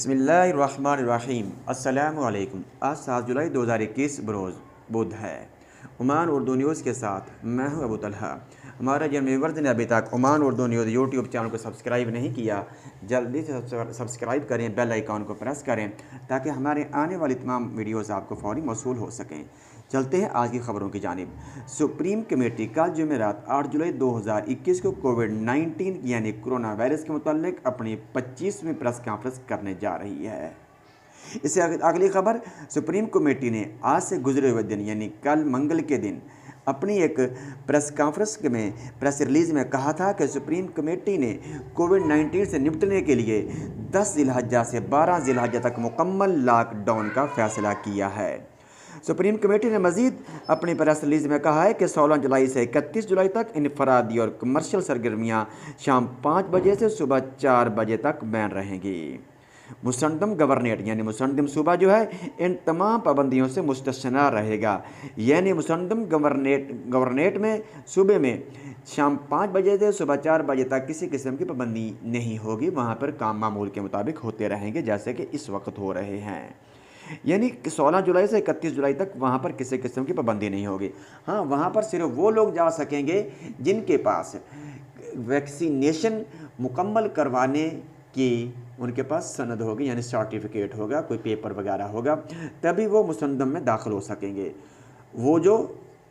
बिस्मिल्लाहिर्रहमानिर्रहीम। अस्सलामु अलैकुम। आज 7 जुलाई 2021 बरोज़ बुध है। ओमान उर्दू न्यूज़ के साथ मैं हूं अबू तलहा। हमारे जिन व्यूअर्स ने अभी तक Oman Urdu news YouTube channel को सब्सक्राइब नहीं किया, जल्दी से सब्सक्राइब करें, बेल आइकॉन को प्रेस करें ताकि हमारे आने वाली तमाम वीडियोज़ आपको फ़ौरी मौसूल हो सकें। चलते हैं आज की खबरों की जानिब। सुप्रीम कमेटी कल जुमेरात 8 जुलाई 2021 को कोविड-19 यानी कोरोना वायरस के मुतालिक अपनी 25वीं प्रेस कॉन्फ्रेंस करने जा रही है। इससे अगली खबर, सुप्रीम कमेटी ने आज से गुजरे हुए दिन यानी कल मंगल के दिन अपनी एक प्रेस कॉन्फ्रेंस में प्रेस रिलीज़ में कहा था कि सुप्रीम कमेटी ने कोविड-19 से निपटने के लिए 10 ज़िलहज्जा से 12 ज़िलहज्जा तक मुकम्मल लॉकडाउन का फैसला किया है। सुप्रीम कमेटी ने मज़ीद अपनी प्रेस रिलीज़ में कहा है कि 16 जुलाई से 31 जुलाई तक इनफरादी और कमर्शियल सरगर्मियाँ शाम 5 बजे से सुबह 4 बजे तक बैन रहेंगी। मुसन्नदम गवर्नेट यानी मुसन्नदम सूबा जो है इन तमाम पाबंदियों से मुस्तस्ना रहेगा। यानी मुसन्नदम गवर्नेट में सूबे में शाम 5 बजे से सुबह 4 बजे तक किसी किस्म की पाबंदी नहीं होगी। वहाँ पर काम मामूल के मुताबिक होते रहेंगे जैसे कि इस वक्त हो रहे हैं। यानी 16 जुलाई से 31 जुलाई तक वहाँ पर किसी किस्म की पाबंदी नहीं होगी। हाँ, वहाँ पर सिर्फ वो लोग जा सकेंगे जिनके पास वैक्सीनेशन मुकम्मल करवाने की उनके पास सनद होगी, यानी सर्टिफिकेट होगा, कोई पेपर वगैरह होगा, तभी वो मुसन्नदम में दाखिल हो सकेंगे। वो जो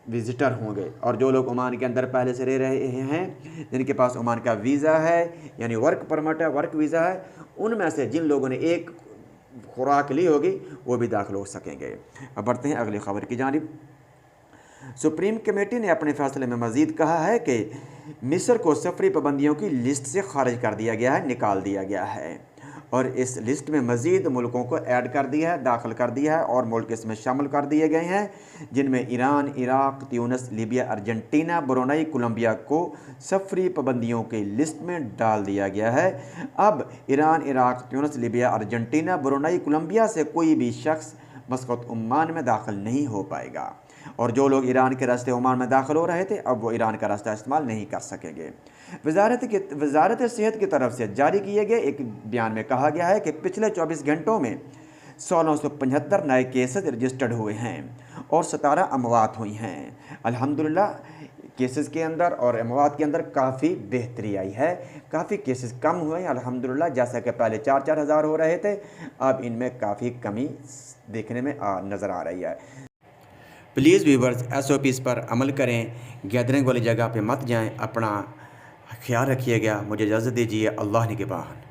विज़िटर होंगे और जो लोग ओमान के अंदर पहले से रह रहे हैं, जिनके पास ओमान का वीज़ा है यानी वर्क परमिट है, वर्क वीज़ा है, उनमें से जिन लोगों ने एक खुराक ली होगी वो भी दाखिल हो सकेंगे। अब बढ़ते हैं अगली खबर की जानिब। सुप्रीम कमेटी ने अपने फैसले में मज़ीद कहा है कि मिस्र को सफरी पाबंदियों की लिस्ट से खारिज कर दिया गया है, निकाल दिया गया है और इस लिस्ट में मज़ीद मुल्कों को ऐड कर दिया है, दाखिल कर दिया है और मुल्क इसमें शामिल कर दिए गए हैं, जिनमें Iran, Iraq, Tunis, Libya, Argentina, Brunei, Colombia को सफरी पाबंदियों की लिस्ट में डाल दिया गया है। अब Iran, Iraq, Tunis, Libya, Argentina, Brunei, Colombia से कोई भी शख्स मस्कत ओमान में दाखिल नहीं हो पाएगा और जो लोग ईरान के रास्ते ओमान में दाखिल हो रहे थे अब वो ईरान का रास्ता इस्तेमाल नहीं कर सकेंगे। वजारत सेहत की तरफ से जारी किए गए एक बयान में कहा गया है कि पिछले 24 घंटों में 1675 नए केसेस रजिस्टर्ड हुए हैं और 17 अमवात हुई हैं। अल्हम्दुलिल्लाह केसेस के अंदर और अमवात के अंदर काफ़ी बेहतरी आई है, काफ़ी केसेस कम हुए हैं अल्हम्दुलिल्लाह। जैसा कि पहले 4-4 हज़ार हो रहे थे, अब इनमें काफ़ी कमी देखने में नज़र आ रही है। प्लीज़ व्यूवर्स SOPs पर अमल करें, गैदरिंग वाली जगह पे मत जाएं, अपना ख्याल रखिएगा। मुझे इजाज़त दीजिए। अल्लाह निगहबान।